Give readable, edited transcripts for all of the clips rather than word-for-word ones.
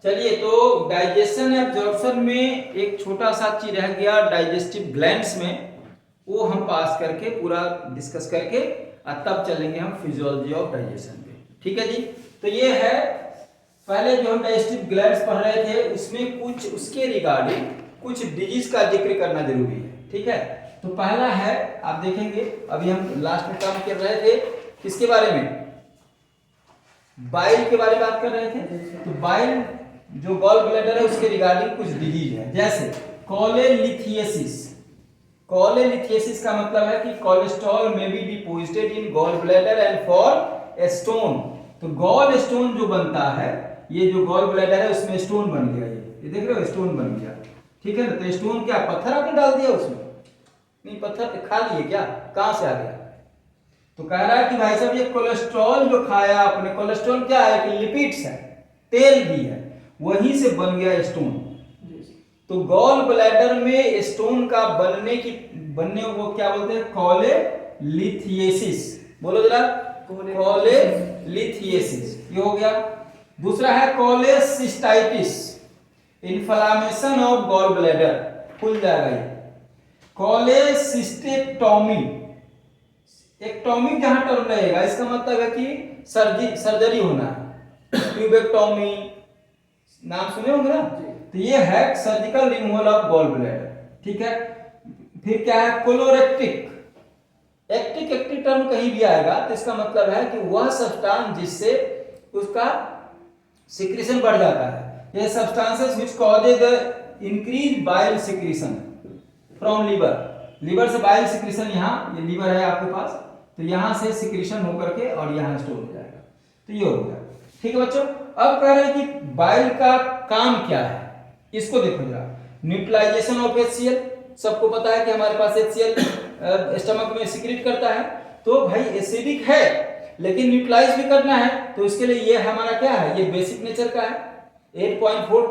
चलिए, तो digestion absorption में एक छोटा सा चीज रह गया डाइजेस्टिव ग्लैंड्स में, वो हम पास करके पूरा डिस्कस करके तब चलेंगे हम फिजियोलॉजी ऑफ डाइजेशन पे। ठीक है जी। तो ये है पहले जो हम डाइजेस्टिव ग्लैंड्स पढ़ रहे थे उसमें कुछ उसके रिगार्डिंग कुछ डिजीज का जिक्र करना जरूरी है। ठीक है, तो पहला है, आप देखेंगे अभी हम लास्ट में काम कर रहे थे किसके बारे में, बाइल के बारे में बात कर रहे थे। तो बाइल जो गॉल ब्लैडर है उसके रिगार्डिंग कुछ डिजीज है, जैसे कोलेलिथियसिस। कोलेलिथियसिस का मतलब है कि कोलेस्ट्रॉल में be deposited in gall bladder and for a stone. तो गॉल स्टोन जो बनता है, ये जो गॉल ब्लैडर है उसमें स्टोन बन गया, ये देख रहे हो स्टोन बन गया। ठीक है ना। तो स्टोन क्या पत्थर आपने डाल दिया उसमें? नहीं, पत्थर खा लिए क्या, कहां से आ गया? तो कह रहा है कि भाई साहब ये कोलेस्ट्रॉल जो खाया आपने, कोलेस्ट्रॉल क्या है कि लिपिड्स है, तेल भी है, वहीं से बन गया स्टोन। तो गॉल ब्लैडर में स्टोन का बनने वो क्या बोलते हैं, कोलेलिथियसिस। बोलो जरा, कोलेलिथियसिस, ये हो गया। दूसरा है cholecystitis, inflammation of gall bladder, खुल जाएगा ये। कोलेसिस्टेक्टोमी, एक्टोमी जहां टर्म रहेगा इसका मतलब है कि सर्जरी होना है। ट्यूबेक्टोमी नाम सुने होंगे ना, तो ये है surgical removal of gall bladder. ठीक है। फिर क्या है, कोलोरेक्टिक। एक्टिक टर्म कहीं भी आएगा तो इसका मतलब है कि वह सब्सटेंस जिससे उसका सिक्रीशन बढ़ जाता है। ये substances which causes the increase bile secretion from liver से बाइल सिक्रीशन, यहाँ ये लीवर है आपके पास, तो यहां से सिक्रीशन होकर के और यहां स्टोर हो जाएगा। तो ये हो गया। ठीक है बच्चों। अब कह रहे हैं कि बाइल का काम क्या है, इसको देखो जरा। न्यूट्रलाइजेशन ऑफ HCl, सबको पता है कि हमारे पास HCl स्टमक में सिक्रीट करता है। तो भाई एसिडिक है लेकिन न्यूट्रलाइज भी करना है, तो इसके लिए ये हमारा क्या है, ये बेसिक नेचर का है, 8.4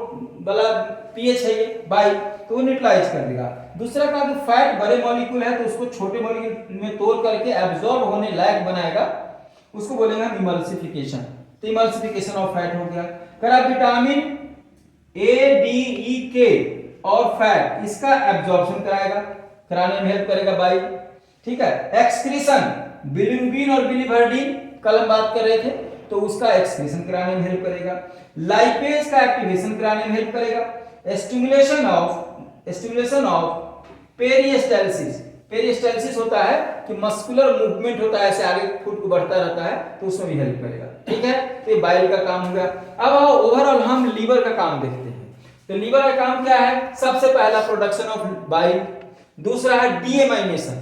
वाला pH है ये बाइल, तो वो न्यूट्रलाइज कर देगा। दूसरा का जो फैट बड़े मॉलिक्यूल है तो उसको छोटे मॉलिक्यूल में तोड़ करके एब्जॉर्ब होने लायक बनाएगा, उसको बोलेंगे हम इमल्सिफिकेशन। तो इमल्सिफिकेशन ऑफ फैट हो गया। करा vitamin A, D, E, K और फैट, इसका एब्जॉर्प्शन कराने में हेल्प करेगा बाइल। ठीक है। एक्सक्रीशन, बिलिरुबिन और बिलिवर्डिन कल हम बात कर रहे थे, तो उसका एक्सक्रीशन कराने में हेल्प करेगा। लाइपेज का एक्टिवेशन कराने में हेल्प करेगा। Stimulation of peristalsis. पेरिस्टाल्सिस होता है कि मस्कुलर मूवमेंट होता है, ऐसे आगे फुट को बढ़ता रहता है, तो उसमें भी हेल्प करेगा। ठीक है। तो ये बाइल का काम हो गया। अब आओ ओवरऑल हम लीवर का काम देखते हैं। तो लीवर का काम क्या है, सबसे पहला प्रोडक्शन ऑफ बाइल, दूसरा है डीएमाइनेशन।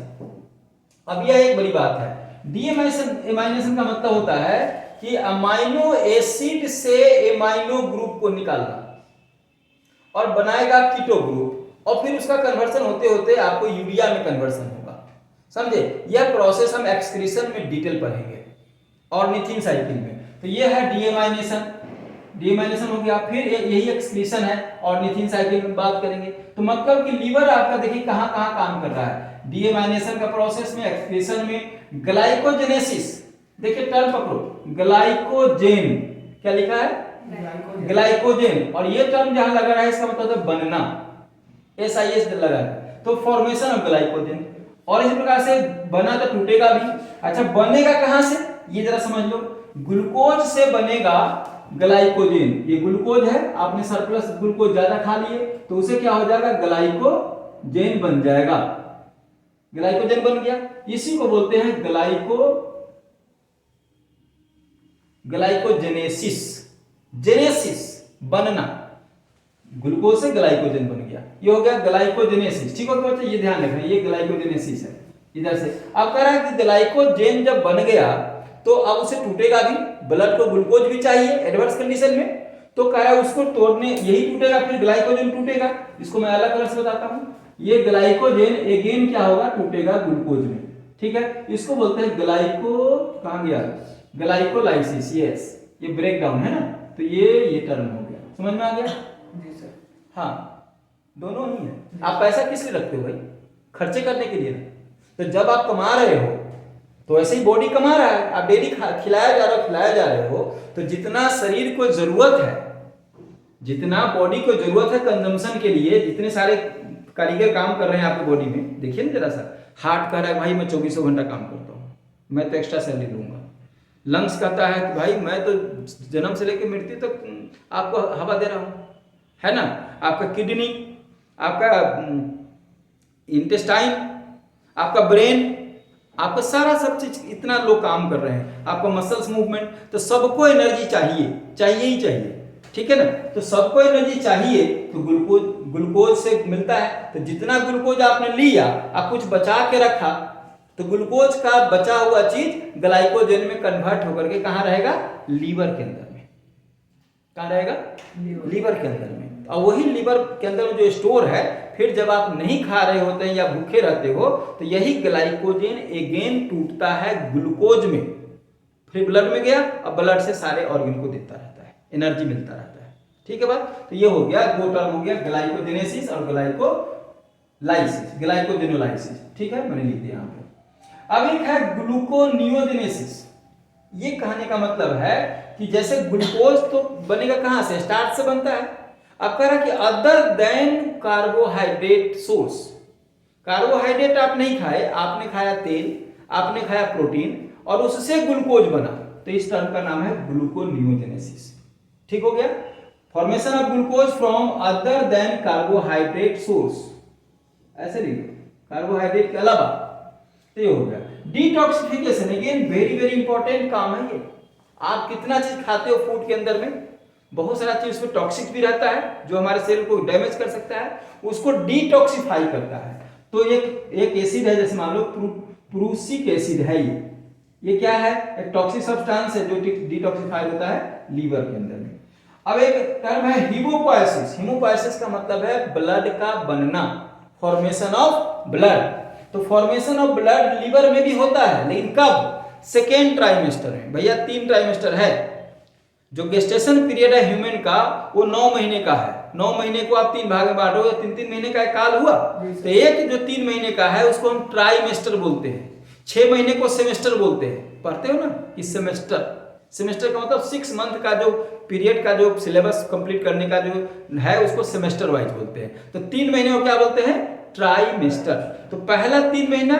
अब यह एक बड़ी बात है। डीएमाइनेशन का मतलब होता है कि अमाइनो एसिड से एमाइनो ग्रुप को निकालना और बनाएगा कीटो ग्रुप, और फिर उसका कन्वर्सन होते होते आपको यूरिया में कन्वर्सन होगा। समझे? यह प्रोसेस हम एक्सक्रीशन में डिटेल पढ़ेंगे और निथिन साइकिल में। तो यह है डीएमाइनेशन, डीएमाइनेशन हो गया। फिर यही एक्सक्रीशन है और निथिन साइकिल में बात करेंगे। तो मतलब कि लीवर आपका देखिए कहां कहां काम कर रहा है, डीएमाइनेशन का प्रोसेस में, एक्सक्रीशन में, ग्लाइकोजेनेसिस। देखिए टर्म पकड़ो, ग्लाइकोजेन, क्या लिखा है, ग्लाइकोजेन, और ये टर्म जहां लगा रहा है इसका मतलब है बनना, SIS लगा है, तो फॉर्मेशन ऑफ ग्लाइकोजेन। और इस प्रकार से बना तो टूटेगा भी। अच्छा, बनेगा कहां से, ये जरा समझ लो। ग्लूकोज से बनेगा ग्लाइकोजेन। ये ग्लूकोज है, आपने सरप्लस ग्लूकोज ज्यादा खा लिए तो उसे क्या हो जाएगा, ग्लाइकोजेन बन जाएगा। ग्लाइकोजेन बन गया, इसी को बोलते हैं ग्लाइकोजेनेसिस। जेनेसिस बनना, ग्लूकोज से ग्लाइकोजेन बन गया, ये हो गया ग्लाइकोजेनेसिस। ठीक हो गया, ये ध्यान रखना, ये ग्लाइकोजेनेसिस है इधर से। अब कह रहा है कि ग्लाइकोजेन जब बन गया तो अब उसे टूटेगा भी, ब्लड को ग्लूकोज भी चाहिए एडवर्स कंडीशन में, तो कह रहा है उसको तोड़ने, यही टूटेगा, फिर ग्लाइकोजेन टूटेगा। इसको मैं अलग कलर से बताता हूं। ये ग्लाइकोजेन अगेन क्या होगा, टूटेगा ग्लूकोज में। ठीक है, इसको बोलते हैं कहां गया, ग्लाइकोलाइसिस। यस, ये ब्रेक डाउन है ना, तो ये टर्म हो गया। समझ में आ गया? जी सर। हाँ, दोनों ही है। आप पैसा किस लिए रखते हो भाई, खर्चे करने के लिए ना। तो जब आप कमा रहे हो तो ऐसे ही बॉडी कमा रहा है, आप डेली खिलाया जा रहे हो, तो जितना शरीर को जरूरत है, जितना बॉडी को जरूरत है कंजम्पशन के लिए, जितने सारे कारीगर काम कर रहे हैं आपकी बॉडी में, देखिए ना जरा सा, हार्ट कह रहा है भाई मैं 24 घंटा काम करता हूँ, मैं तो एक्स्ट्रा सैलरी लूंगा। लंग्स कहता है कि भाई मैं तो जन्म से लेकर मृत्यु तक आपको हवा दे रहा हूँ, है ना। आपका किडनी, आपका इंटेस्टाइन, आपका ब्रेन, आपका सारा सब चीज, इतना लोग काम कर रहे हैं, आपका मसल्स मूवमेंट, तो सबको एनर्जी चाहिए ही चाहिए, ठीक है ना। तो सबको एनर्जी चाहिए, तो ग्लूकोज से मिलता है। तो जितना ग्लूकोज आपने लिया, आप कुछ बचा के रखा, तो ग्लूकोज का बचा हुआ चीज ग्लाइकोजन में कन्वर्ट होकर के कहाँ रहेगा, लीवर के अंदर में। कहाँ रहेगा, लीवर के अंदर में। और वही लीवर के अंदर जो स्टोर है, फिर जब आप नहीं खा रहे होते हैं या भूखे रहते हो, तो यही ग्लाइकोजन एगेन टूटता है ग्लूकोज में, फिर ब्लड में गया, और ब्लड से सारे ऑर्गन को देता रहता है, एनर्जी मिलता रहता है, ठीक है बात। तो ये हो गया, दो टर्म हो गया, ग्लाइकोजेनेसिस और ग्लाइकोजेनोलाइसिस, ठीक है, मैंने लिख दिया यहाँ पे। अब एक है ग्लूकोनियोजेनेसिस। ये कहने का मतलब है कि जैसे ग्लूकोज तो बनेगा कहां से, स्टार्च से बनता है। अब कह रहा कि other than carbohydrate source, carbohydrate आप नहीं खाए, आपने खाया तेल, आपने खाया प्रोटीन, और उससे ग्लूकोज बना, तो इस टर्म का नाम है ग्लूकोनियोजेनेसिस, ठीक हो गया। Formation of glucose from other than carbohydrate source, ऐसे लिखो, कार्बोहाइड्रेट के अलावा, तो ये हो गया। Detoxification, again very very important काम है ये। आप कितना चीज खाते हो फूड के अंदर में, बहुत सारा चीज उसमें टॉक्सिक भी रहता है जो हमारे शरीर को डैमेज कर सकता है, उसको डिटॉक्सिफाई करता है। तो एक एसिड है, जैसे मान लो प्रूसिक एसिड है, ये क्या है, एक टॉक्सिक सब्सटेंस है जो डिटॉक्सिफाई होता है लीवर के अंदर में। अब एक टर्म है हीमोपोएसिस। हीमोपोएसिस का मतलब है ब्लड का बनना, फॉर्मेशन ऑफ ब्लड। तो फॉर्मेशन ऑफ ब्लड लीवर में भी होता है, लेकिन कब, सेकेंड ट्राइमेस्टर में। भैया 3 ट्राइमेस्टर है, जो गेस्टेशन पीरियड है ह्यूमन का, वो 9 महीने का है। 9 महीने को आप 3 भाग में बांटोगे, 3-3 महीने का एक काल हुआ, तो एक जो 3 महीने का है उसको हम ट्राइमेस्टर बोलते हैं। 6 महीने को सेमेस्टर बोलते हैं, पढ़ते हो ना कि सेमेस्टर, सेमेस्टर का मतलब 6 मंथ का जो पीरियड का जो सिलेबस कंप्लीट करने का जो है, उसको सेमेस्टर वाइज बोलते हैं। तो 3 महीने को क्या बोलते हैं, ट्राइमेस्टर। तो पहला 3 महीना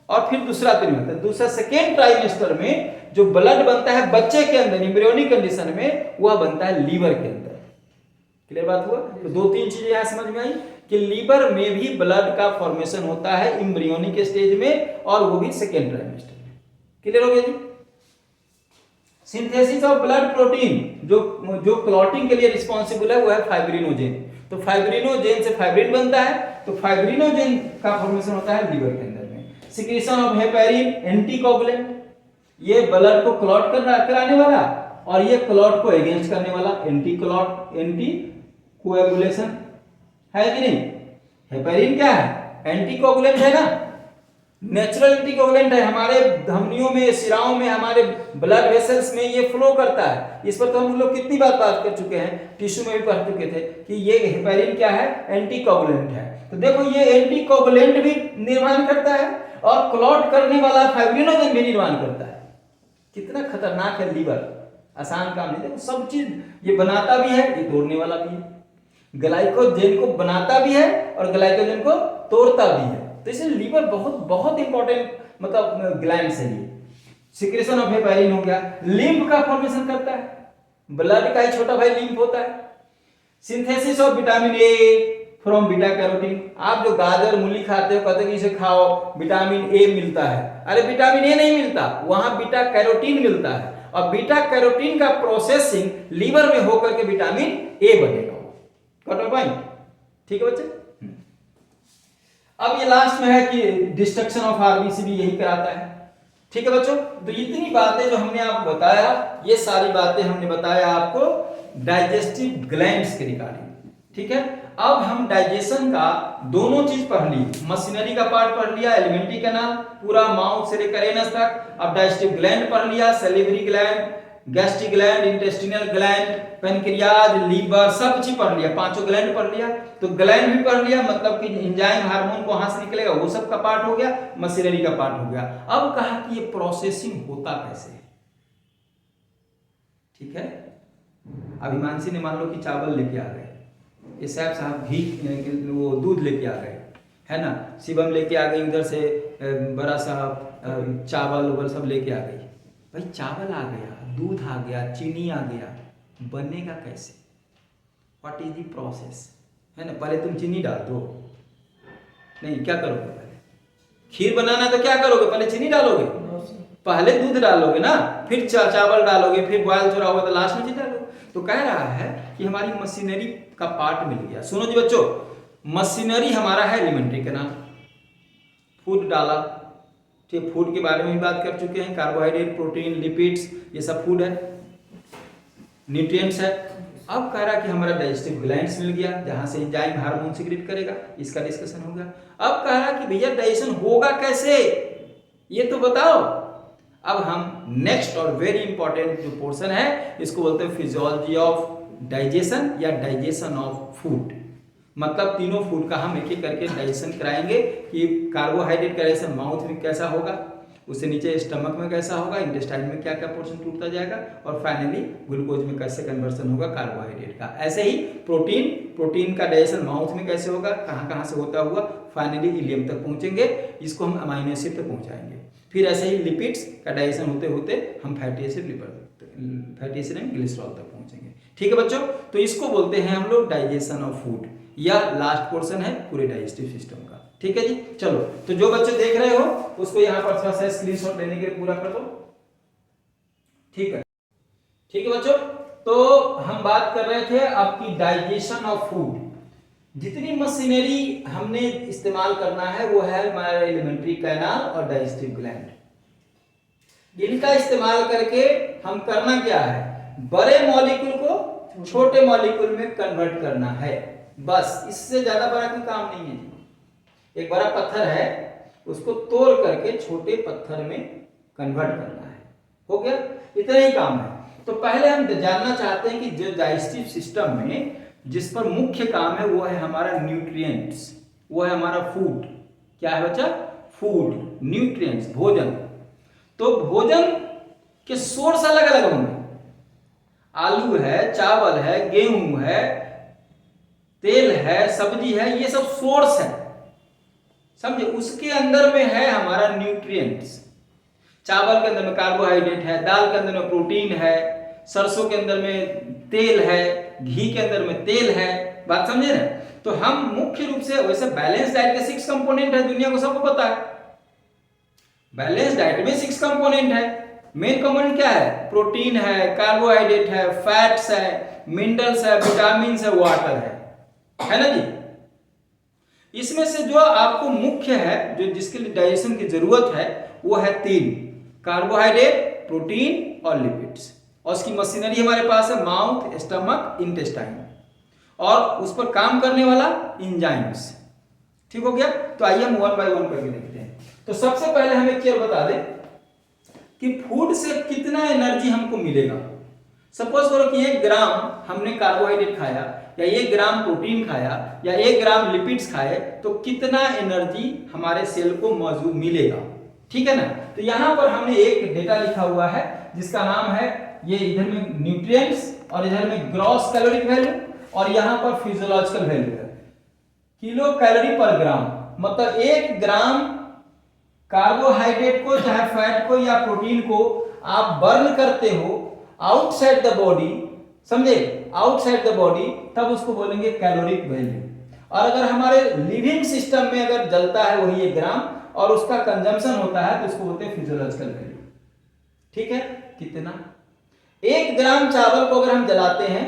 और फिर दूसरा 3 महीना, दूसरा सेकेंड ट्राइमेस्टर में जो ब्लड बनता है बच्चे के अंदर एम्ब्रियोनिक कंडीशन में, वह बनता है लीवर के अंदर। क्लियर बात हुआ। तो 2-3 चीजें यहां समझ में आई कि लीवर में भी ब्लड का फॉर्मेशन होता है एम्ब्रियोनिक स्टेज में, और वो भी सेकेंड ट्राइमेस्टर में। क्लियर हो गया जी। सिंथेसिस ऑफ ब्लड प्रोटीन, जो क्लॉटिंग के लिए रिस्पॉन्सिबल है, वो है फाइब्रिनोजेन। तो फाइब्रिनोजेन से फाइब्रिन बनता है, तो फाइब्रिनोजेन का फॉर्मेशन होता है लीवर के अंदर में। सिक्रीशन ऑफ हेपेरिन, एंटीकोगुलेंट, ये ब्लड को क्लॉट कराने वाला और ये क्लॉट को अगेंस्ट करने वाला, एंटी कोएगुलेशन है कि नहीं। हेपेरिन क्या है, एंटीकोगुलेंट है ना, नेचुरल एंटीकोगुलेंट है। हमारे धमनियों में, शिराओं में, हमारे ब्लड वेसल्स में ये फ्लो करता है। इस पर तो हम लोग कितनी बार बात कर चुके हैं, टिश्यू में भी पढ़ चुके थे कि ये हेपेरिन क्या है, एंटीकोगुलेंट है। तो देखो ये एंटीकोगुलेंट भी निर्माण करता है और क्लॉट करने वाला फाइब्रिनोजेन भी निर्माण करता है। कितना खतरनाक है लीवर, आसान काम नहीं। देखो सब चीज ये बनाता भी है, ये तोड़ने वाला भी है। ग्लाइकोजेन को बनाता भी है और ग्लाइकोजेन को तोड़ता भी है। तो इसलिए लीवर बहुत बहुत इंपॉर्टेंट मतलब ग्लैंड्स है ये। सिक्रेशन ऑफ हेपेरिन हो गया, लिम्फ का फॉर्मेशन करता है, ब्लड का ही छोटा भाई लिम्फ होता है। Synthesis of vitamin A from beta carotene. आप जो गाजर मूली खाते हो, कहते हो कि इसे खाओ विटामिन ए मिलता है, अरे विटामिन ए नहीं मिलता, वहां बीटा कैरोटीन मिलता है, और बीटा कैरोटीन का प्रोसेसिंग लीवर में होकर के विटामिन ए बनेगा। गॉट पॉइंट, ठीक है बच्चे। अब ये लास्ट में है कि डिस्ट्रक्शन ऑफ आरबीसी भी यही कराता है, ठीक है बच्चों। तो इतनी बातें जो हमने आपको बताया, ये सारी बातें हमने बताया आपको डाइजेस्टिव ग्लैंड्स के रिगार्डिंग, ठीक है। अब हम डाइजेशन का दोनों चीज पढ़ ली, मशीनरी का पार्ट पढ़ लिया, एलिमेंट्री कैनाल पूरा माउथ से लेकर एनस तक। अब डाइजेस्टिव ग्लैंड पढ़ लिया, salivary gland, gastric gland, intestinal gland, pancreas, liver, सब चीज पढ़ लिया, पांचों ग्लैंड पढ़ लिया। तो ग्लैंड भी पढ़ लिया, मतलब कि एंजाइम हार्मोन कहां से निकलेगा वो सब का पार्ट हो गया, मशीनरी का पार्ट हो गया। अब कहा कि ये प्रोसेसिंग होता कैसे है, ठीक है। अभी मानसी ने मान लो कि चावल लेके आ गए, ये साहब घी वो दूध लेके आ गए, है ना, शिवम लेके आ गई उधर से बड़ा साहब चावल उवल सब लेके आ गई। भाई चावल आ गया, दूध आ गया, चीनी आ गया, बनेगा कैसे, व्हाट इज द प्रोसेस, है ना। पहले तुम चीनी डाल दो, नहीं क्या करोगे, पहले खीर बनाना है तो क्या करोगे, पहले चीनी डालोगे, पहले दूध डालोगे ना, फिर चावल डालोगे, फिर बॉयल थोड़ा होगा तो लास्ट में चीनी डालोगे। तो कह रहा है कि हमारी मशीनरी का पार्ट मिल गया। सुनो जी बच्चों, मशीनरी हमारा है एलिमेंट्री का नाम, फूड डाला, ठीक, फूड के बारे में भी बात कर चुके हैं, कार्बोहाइड्रेट, प्रोटीन, लिपिड्स, ये सब फूड है, न्यूट्रिएंट्स है। अब कह रहा कि हमारा डाइजेस्टिव ग्लैंड्स मिल गया, जहां से एंजाइम हार्मोन सिक्रेट करेगा, इसका डिस्कशन हो गया। अब कह रहा कि भैया डाइजेशन होगा कैसे, ये तो बताओ। अब हम नेक्स्ट और वेरी इंपॉर्टेंट जो पोर्शन है इसको बोलते हैं फिजियोलॉजी ऑफ डाइजेशन या डाइजेशन ऑफ फूड। मतलब तीनों फूड का हम एक एक करके डाइजेशन कराएंगे कि कार्बोहाइड्रेट का डाइजेशन माउथ में कैसा होगा, उससे नीचे स्टमक में कैसा होगा, इंटेस्टाइन में क्या क्या पोर्शन टूटता जाएगा, और फाइनली ग्लूकोज में कैसे कन्वर्सन होगा कार्बोहाइड्रेट का। ऐसे ही प्रोटीन का डाइजेशन माउथ में कैसे होगा, कहाँ कहाँ से होता हुआ फाइनली इलियम तक पहुंचेंगे, इसको हम अमाइनो एसिड तक पहुंचाएंगे। फिर ऐसे ही लिपिड्स का डाइजेशन होते होते हम फैटी एसिड एंड ग्लिसरॉल तक पहुंचेंगे। ठीक है बच्चों, तो इसको बोलते हैं हम लोग डाइजेशन ऑफ फूड, या लास्ट पोर्शन है पूरे डाइजेस्टिव सिस्टम का। ठीक है जी, चलो तो जो बच्चे देख रहे हो उसको यहाँ पर थोड़ा सा स्क्रीनशॉट लेने के लिए पूरा कर दो। ठीक है, ठीक है बच्चों, तो हम बात कर रहे थे आपकी डाइजेशन ऑफ फूड। जितनी मशीनरी हमने इस्तेमाल करना है वो है हमारा एलिमेंट्री कैनाल और डाइजेस्टिव ग्लैंड। इनका इस्तेमाल करके हम करना क्या है, बड़े मॉलिक्यूल को छोटे मॉलिक्यूल में कन्वर्ट करना है, बस, इससे ज्यादा बड़ा कोई काम नहीं है। एक बड़ा पत्थर है उसको तोड़ करके छोटे पत्थर में कन्वर्ट करना है, हो गया, इतना ही काम है। तो पहले हम जानना चाहते हैं कि जो डाइजेस्टिव सिस्टम में जिस पर मुख्य काम है वो है हमारा न्यूट्रिएंट्स, वो है हमारा फूड। क्या है बच्चा, फूड, न्यूट्रिएंट्स, भोजन। तो भोजन के सोर्स अलग अलग होंगे, आलू है, चावल है, गेहूं है, तेल है, सब्जी है, ये सब सोर्स है, समझे। उसके अंदर में है हमारा न्यूट्रिएंट्स। चावल के अंदर में कार्बोहाइड्रेट है, दाल के अंदर में प्रोटीन है, सरसों के अंदर में तेल है, घी के अंदर में तेल है, बात समझे ना। तो हम मुख्य रूप से, वैसे बैलेंस डाइट के 6 कंपोनेंट है, दुनिया को सबको पता है, बैलेंस डाइट में 6 कंपोनेंट है। मेन कंपोनेंट क्या है, प्रोटीन है, कार्बोहाइड्रेट है, फैट्स है, मिनरल्स है, विटामिन है, वाटर है ना जी। इसमें से जो आपको मुख्य है, जो जिसके लिए डाइजेशन की जरूरत है, वो है 3, कार्बोहाइड्रेट, प्रोटीन और लिपिड्स। और उसकी मशीनरी हमारे पास है माउथ, स्टमक, इंटेस्टाइन, और उस पर काम करने वाला एंजाइम्स। ठीक हो गया, तो आइए हम 1 बाय 1 करके देखते हैं। तो सबसे पहले हम एक चीज बता दें कि फूड से कितना एनर्जी हमको मिलेगा। सपोज करो कि 1 ग्राम हमने कार्बोहाइड्रेट खाया, या 1 ग्राम प्रोटीन खाया, या 1 ग्राम लिपिड्स खाए, तो कितना एनर्जी हमारे सेल को मौजूद मिलेगा। ठीक है ना। तो यहां पर हमने एक डेटा लिखा हुआ है जिसका नाम है, ये इधर में न्यूट्रिएंट्स और इधर में ग्रॉस कैलोरी वैल्यू, और यहां पर फिजियोलॉजिकल वैल्यू है किलो कैलोरी पर ग्राम। मतलब 1 ग्राम कार्बोहाइड्रेट को, चाहे फैट को या प्रोटीन को आप बर्न करते हो आउटसाइड द बॉडी, समझे, आउटसाइड द बॉडी, तब उसको बोलेंगे कैलोरिक वैल्यू। और अगर हमारे लिविंग सिस्टम में अगर जलता है वही 1 ग्राम और उसका कंजम्पशन होता है तो उसको बोलते हैं फिजियोलॉजिकल वैल्यू। ठीक है, कितना, 1 ग्राम चावल को अगर हम जलाते हैं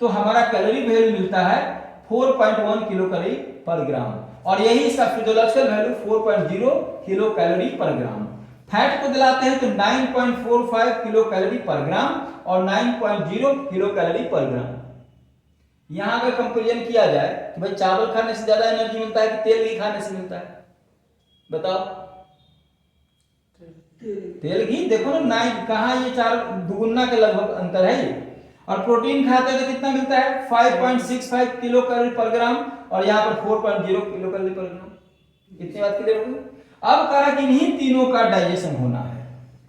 तो हमारा कैलोरी वैल्यू मिलता है 4.1 किलो कैलोरी पर ग्राम, और यही इसका फिजियोलॉजिकल वैल्यू 4.0 किलो कैलोरी पर ग्राम। फैट को जलाते हैं तो 9.45 किलो कैलोरी पर ग्राम और 9.0 किलो कैलोरी पर ग्राम। यहां अगर कंपेरिजन किया जाए कि भाई चावल खाने से ज्यादा एनर्जी मिलता है कि तेल घी खाने से मिलता है, बताओ। तेल घी देखो ना, नाइन कहाँ, ये 4 दुगुना के लगभग अंतर है ये। और प्रोटीन खाते हैं तो कितना मिलता है 5.65 किलो कैलोरी पर ग्राम, और यहाँ पर 4.0 किलो कैलोरी पर ग्राम। इतनी बात क्लियर होगी। अब कहा कि इन्हीं तीनों का डाइजेशन होना है,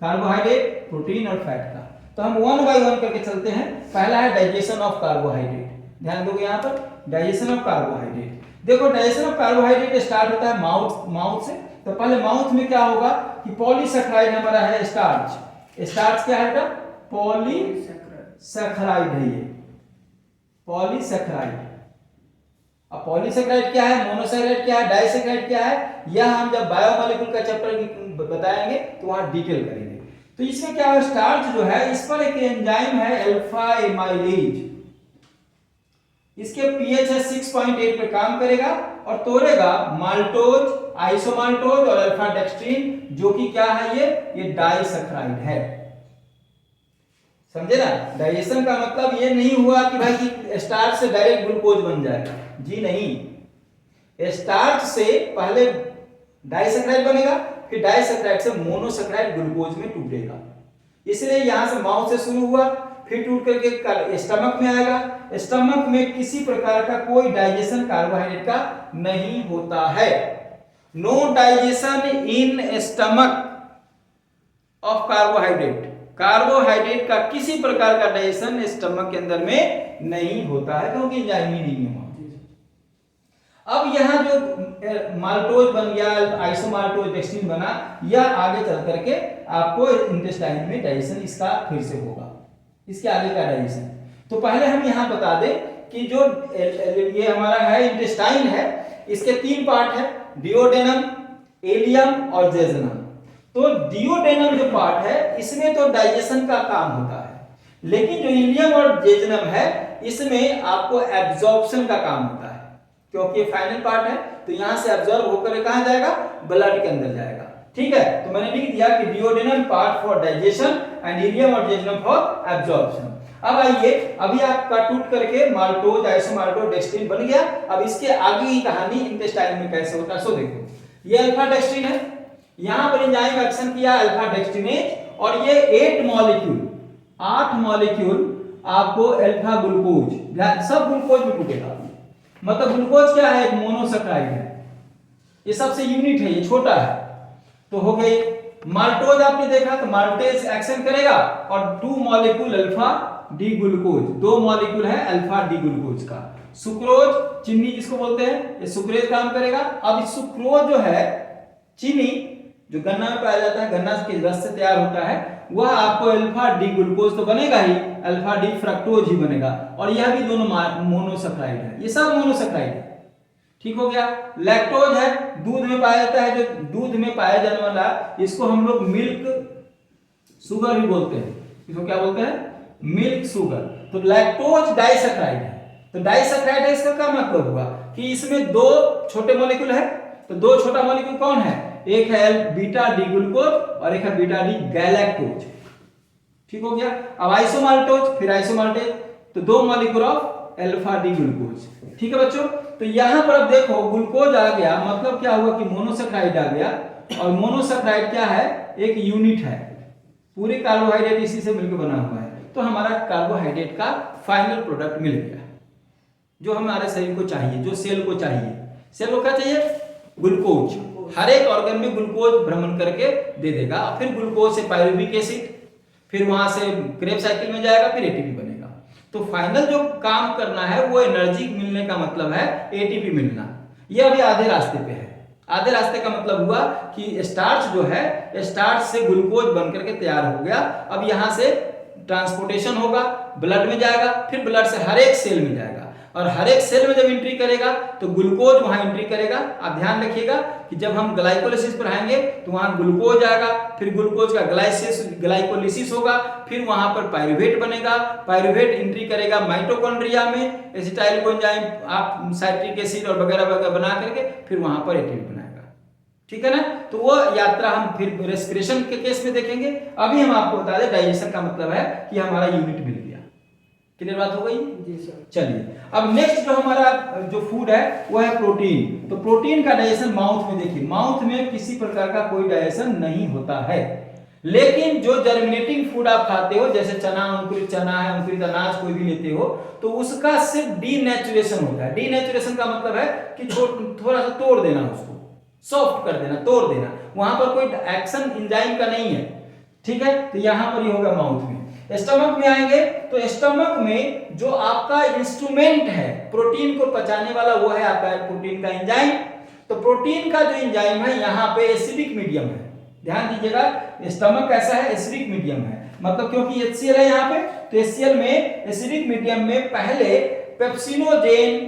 कार्बोहाइड्रेट, प्रोटीन और फैट का। तो हम 1 बाय 1 करके चलते हैं। पहला है डाइजेशन ऑफ कार्बोहाइड्रेट, ध्यान दोगे यहाँ पर डाइजेशन ऑफ कार्बोहाइड्रेट। देखो डाइजेशन ऑफ कार्बोहाइड्रेट स्टार्ट होता है माउथ से। तो पहले माउथ में क्या होगा कि पॉलीसैकेराइड हमारा है स्टार्च। स्टार्च क्या है बेटा, पॉलीसैकेराइड है ये, पॉलीसैकेराइड। अब पॉलीसैकेराइड क्या है, मोनोसैकेराइड क्या है, डाइसैकेराइड क्या है, यह हम जब बायोमोलिक्यूल का चैप्टर बताएंगे तो वहां डिटेल करेंगे। तो इसमें क्या है, स्टार्च जो है इस पर एक एंजाइम है अल्फा एमाइलेज, इसके पीएच है 6.8 पे काम करेगा और तोड़ेगा माल्टोज, आइसोमाल्टोज और अल्फा डेक्सट्रीन, जो कि क्या है ये डाइसैकेराइड है। समझे ना, डाइजेशन का मतलब ये नहीं हुआ कि भाई कि स्टार्च से डायरेक्ट ग्लूकोज बन जाएगा, जी नहीं। स्टार्च से पहले डाइसैकेराइड बनेगा, फिर डाइसैकेराइड से मोनोसैकेराइड ग्लूकोज में टूटेगा। इसलिए यहां से माउथ से शुरू हुआ, फिर टूट करके स्टमक में आएगा। स्टमक में किसी प्रकार का कोई डाइजेशन कार्बोहाइड्रेट का नहीं होता है। No digestion in stomach of carbohydrate, carbohydrate का किसी प्रकार का डाइजेशन स्टमक के अंदर में नहीं होता है, क्योंकि एंजाइम ही नहीं है। अब यहाँ जो माल्टोज बन गया, आइसोमाल्टोज डेक्सट्रीन बना, यह आगे चल करके आपको इंटेस्टाइन में डाइजेशन इसका फिर से होगा, इसके आगे का डाइजेशन। तो पहले हम यहाँ बता दें कि जो ये हमारा है इंटेस्टाइन है, इसके 3 पार्ट है, डिओडेनम, इलियम और जेजुनम। तो डिओडेनम जो पार्ट है इसमें तो डाइजेशन का काम होता है, लेकिन जो इलियम और जेजुनम है इसमें आपको एब्जॉर्प्शन का काम होता है, क्योंकि फाइनल पार्ट है। तो यहां से एब्जॉर्ब होकर कहां जाएगा, ब्लड के अंदर जाएगा। ठीक है, तो मैंने लिख दिया कि duodenum part for digestion and ileum और जेजुनम फॉर एब्जॉर्प्शन। अब आइए, अभी आपका टूट करके माल्टोज, आइसोमाल्टोज, डेक्सट्रीन बन गया। अब इसके आगे की कहानी इंटेस्टाइन में कैसे होता है सो देखो। ये अल्फा डेक्सट्रीन है, यहां पर एंजाइम एक्शन किया अल्फा डेक्सट्रीनेज, और ये 8 मॉलिक्यूल आपको अल्फा ग्लूकोज, सब ग्लूकोज में टूटेगा। मतलब ग्लूकोज क्या है, एक मोनोसैकेराइड है, ये सबसे यूनिट है, ये छोटा है। तो हो गई माल्टोज, आपने देखा तो माल्टेज एक्शन करेगा और 2 molecule alpha D glucose, 2 molecule है अल्फा डी ग्लूकोज का। सुक्रोज, चीनी जिसको बोलते हैं, ये सुक्रेज काम करेगा। अब इस सुक्रोज जो है, चीनी जो गन्ना में पाया जाता है, गन्ना के रस से तैयार होता है, वह आपको अल्फा डी ग्लूकोज तो बनेगा ही, अल्फा डी फ्रक्टोज ही बनेगा, और यह भी दोनों मोनोसैकेराइड है, ये सब मोनोसैकेराइड है। ठीक हो गया। लैक्टोज है, दूध में पाया जाता है, जो दूध में पाया जाने वाला, इसको हम लोग मिल्क शुगर भी बोलते हैं। इसको क्या बोलते हैं, मिल्क शुगर। तो लैक्टोज डाइसैकेराइड है। तो डाइसैकेराइड है, इसका क्या मतलब हुआ कि इसमें 2 छोटे मॉलिक्यूल है। तो 2 छोटा मॉलिक्यूल कौन है, एक है बीटा डी ग्लूकोज और एक है बीटा डी गैलेक्टोज। ठीक हो गया। अब आइसोमाल्टोज, फिर आइसोमाल्टेज, तो 2 molecule of alpha D glucose. ठीक है बच्चों, तो यहां पर अब देखो ग्लूकोज आ गया, मतलब क्या हुआ कि मोनोसैकेराइड आ गया, और मोनोसैकेराइड क्या है, एक यूनिट है, पूरे कार्बोहाइड्रेट इसी से मिलकर बना हुआ है। तो हमारा कार्बोहाइड्रेट का फाइनल प्रोडक्ट मिल गया, जो हमारे शरीर को चाहिए, जो सेल को चाहिए। सेल को क्या चाहिए, ग्लूकोज। हर एक ऑर्गन में ग्लूकोज भ्रमण करके दे देगा। फिर ग्लूकोज से पायरुविक एसिड, फिर वहां से क्रेब साइकिल में जाएगा, फिर एटीपी बनेगा। तो फाइनल जो काम करना है वो एनर्जी मिलने का मतलब है एटीपी मिलना। ये अभी आधे रास्ते पे है। आधे रास्ते का मतलब हुआ कि स्टार्च जो है, स्टार्च से ग्लूकोज बनकर के तैयार हो गया। अब यहां से ट्रांसपोर्टेशन होगा, ब्लड में जाएगा, फिर ब्लड से हर एक सेल में जाएगा, और हर एक सेल में जब एंट्री करेगा तो ग्लूकोज वहां एंट्री करेगा। आप ध्यान रखिएगा कि जब हम ग्लाइकोलिसिस पर आएंगे तो वहां ग्लूकोज आएगा, फिर ग्लूकोज का ग्लाइकोलिसिस होगा, फिर वहां पर पायरुवेट बनेगा। पायरुवेट एंट्री करेगा माइटोकॉन्ड्रिया में, एसिटाइल कोएंजाइम, आप साइट्रिक एसिड और वगैरह वगैरह बना करके फिर वहां पर एटीपी बनाएगा। ठीक है ना। तो वो यात्रा हम फिर रेस्पिरेशन के केस में देखेंगे। अभी हम आपको बता दें डाइजेशन का मतलब है कि हमारा यूनिट मिल गया। क्लियर बात हो गई? जी सर। चलिए अब नेक्स्ट जो हमारा जो फूड है वो है प्रोटीन। तो प्रोटीन का डाइजेशन माउथ में, देखिए माउथ में किसी प्रकार का कोई डाइजेशन नहीं होता है, लेकिन जो जर्मिनेटिंग फूड आप खाते हो जैसे चना, अंकुरित चना है, अंकुरित अनाज कोई भी लेते हो तो उसका सिर्फ डीनेचुरेशन होता है। डीनेचुरेशन का मतलब है कि थोड़ा सा तोड़ देना, उसको सॉफ्ट कर देना, तोड़ देना, वहां पर कोई एक्शन एंजाइम का नहीं है, ठीक है। तो यहां पर ये होगा माउथ में। स्टमक में आएंगे तो स्टमक में जो आपका इंस्ट्रूमेंट है प्रोटीन को पचाने वाला वो है आपका प्रोटीन का एंजाइम। तो प्रोटीन का जो एंजाइम है यहाँ पे एसिडिक मीडियम है, ध्यान दीजिएगा, स्टमक कैसा है, एसिडिक मीडियम है, मतलब क्योंकि HCl है यहाँ पे, तो HCl में एसिडिक मीडियम में पहले पेप्सिनोजेन,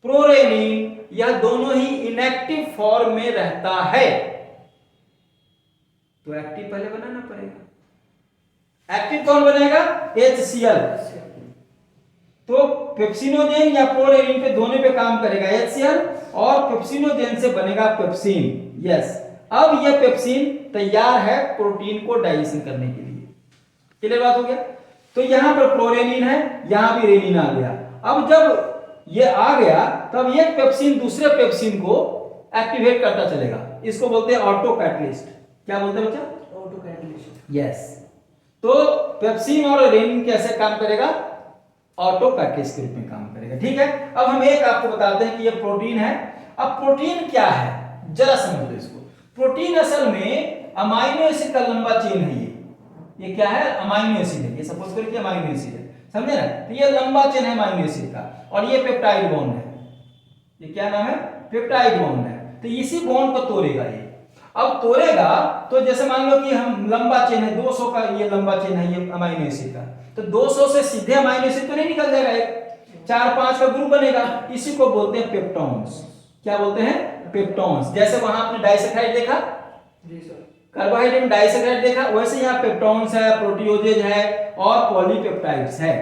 प्रोरेनिन, यह दोनों ही इनएक्टिव फॉर्म में रहता है। तो एक्टिव पहले बनाना पड़ेगा। एक्टिव कौन बनेगा? HCl। तो पेप्सिनोजेन या प्रोरेनिन पे दोनों पे काम करेगा HCl, और पेप्सिनोजेन से बनेगा पेप्सिन। यस, अब यह पेप्सिन तैयार है प्रोटीन को डाइजेशन करने के लिए। क्लियर बात हो गया? तो यहां पर प्रोरेनिन है, यहां भी रेनिन आ गया। अब जब ये आ गया तब ये पेप्सिन दूसरे पेप्सिन को एक्टिवेट करता चलेगा, इसको बोलते हैं ऑटो कैटलिस्ट। क्या बोलते हैं बच्चा? Auto catalyst. यस। तो पेप्सिन और रेनिन कैसे काम करेगा? ऑटो कैटलिस्ट के रूप में काम करेगा, ठीक है। अब हम एक आपको बताते हैं कि ये प्रोटीन है। अब प्रोटीन क्या है जरा समझ लो इसको। प्रोटीन असल में अमाइनो एसिड का लंबा चेन है। ये क्या है? अमाइनो एसिड है। ये सपोज करिए कि अमाइनो एसिड है, समझे ना? तो ये लंबा चेन है अमाइनो एसिड का, और ये पेप्टाइड बॉन्ड है। ये क्या नाम है? पेप्टाइड बॉन्ड है। तो इसी बॉन्ड को तोड़ेगा ये। अब तोड़ेगा तो जैसे मान लो कि हम लंबा चेन है 200 का, ये लंबा चेन है ये अमाइनो एसिड का, तो 200 से सीधे अमाइनो एसिड तो नहीं निकल जाएगा, एक 4-5 का ग्रुप बनेगा, इसी को बोलते हैं पेप्टोन्स। क्या बोलते हैं? पेप्टोन्स। जैसे वहां आपने डाइसैकाराइड देखा, जी सर, कार्बोहाइड्रेट में डाइसैकाराइड देखा, वैसे यहाँ पेप्टोन्स है, प्रोटीओजेज है और पॉलीपेप्टाइड्स है,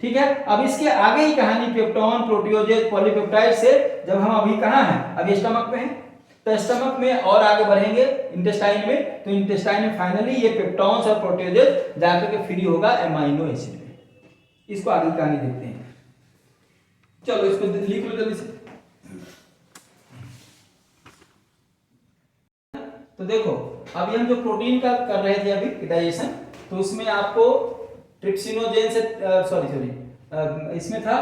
ठीक है। अब इसके आगे ही कहानी पेप्टोन, प्रोटीओजेज, पॉलीपेप्टाइड से जब हम अभी कहां हैं? अभी स्टमक में है, तो स्टमक में और आगे बढ़ेंगे इंटेस्टाइन में, तो इंटेस्टाइन में फाइनली ये पेप्टोन्स और प्रोटीओजेज जाकर के फ्री होगा अमाइनो एसिड में। इसको आगे कहानी देखते हैं। चलो इसको लिख लो जल्दी से। तो देखो अभी हम जो प्रोटीन का कर रहे थे अभी डाइजेशन, तो उसमें आपको ट्रिप्सिनोजेन से इसमें था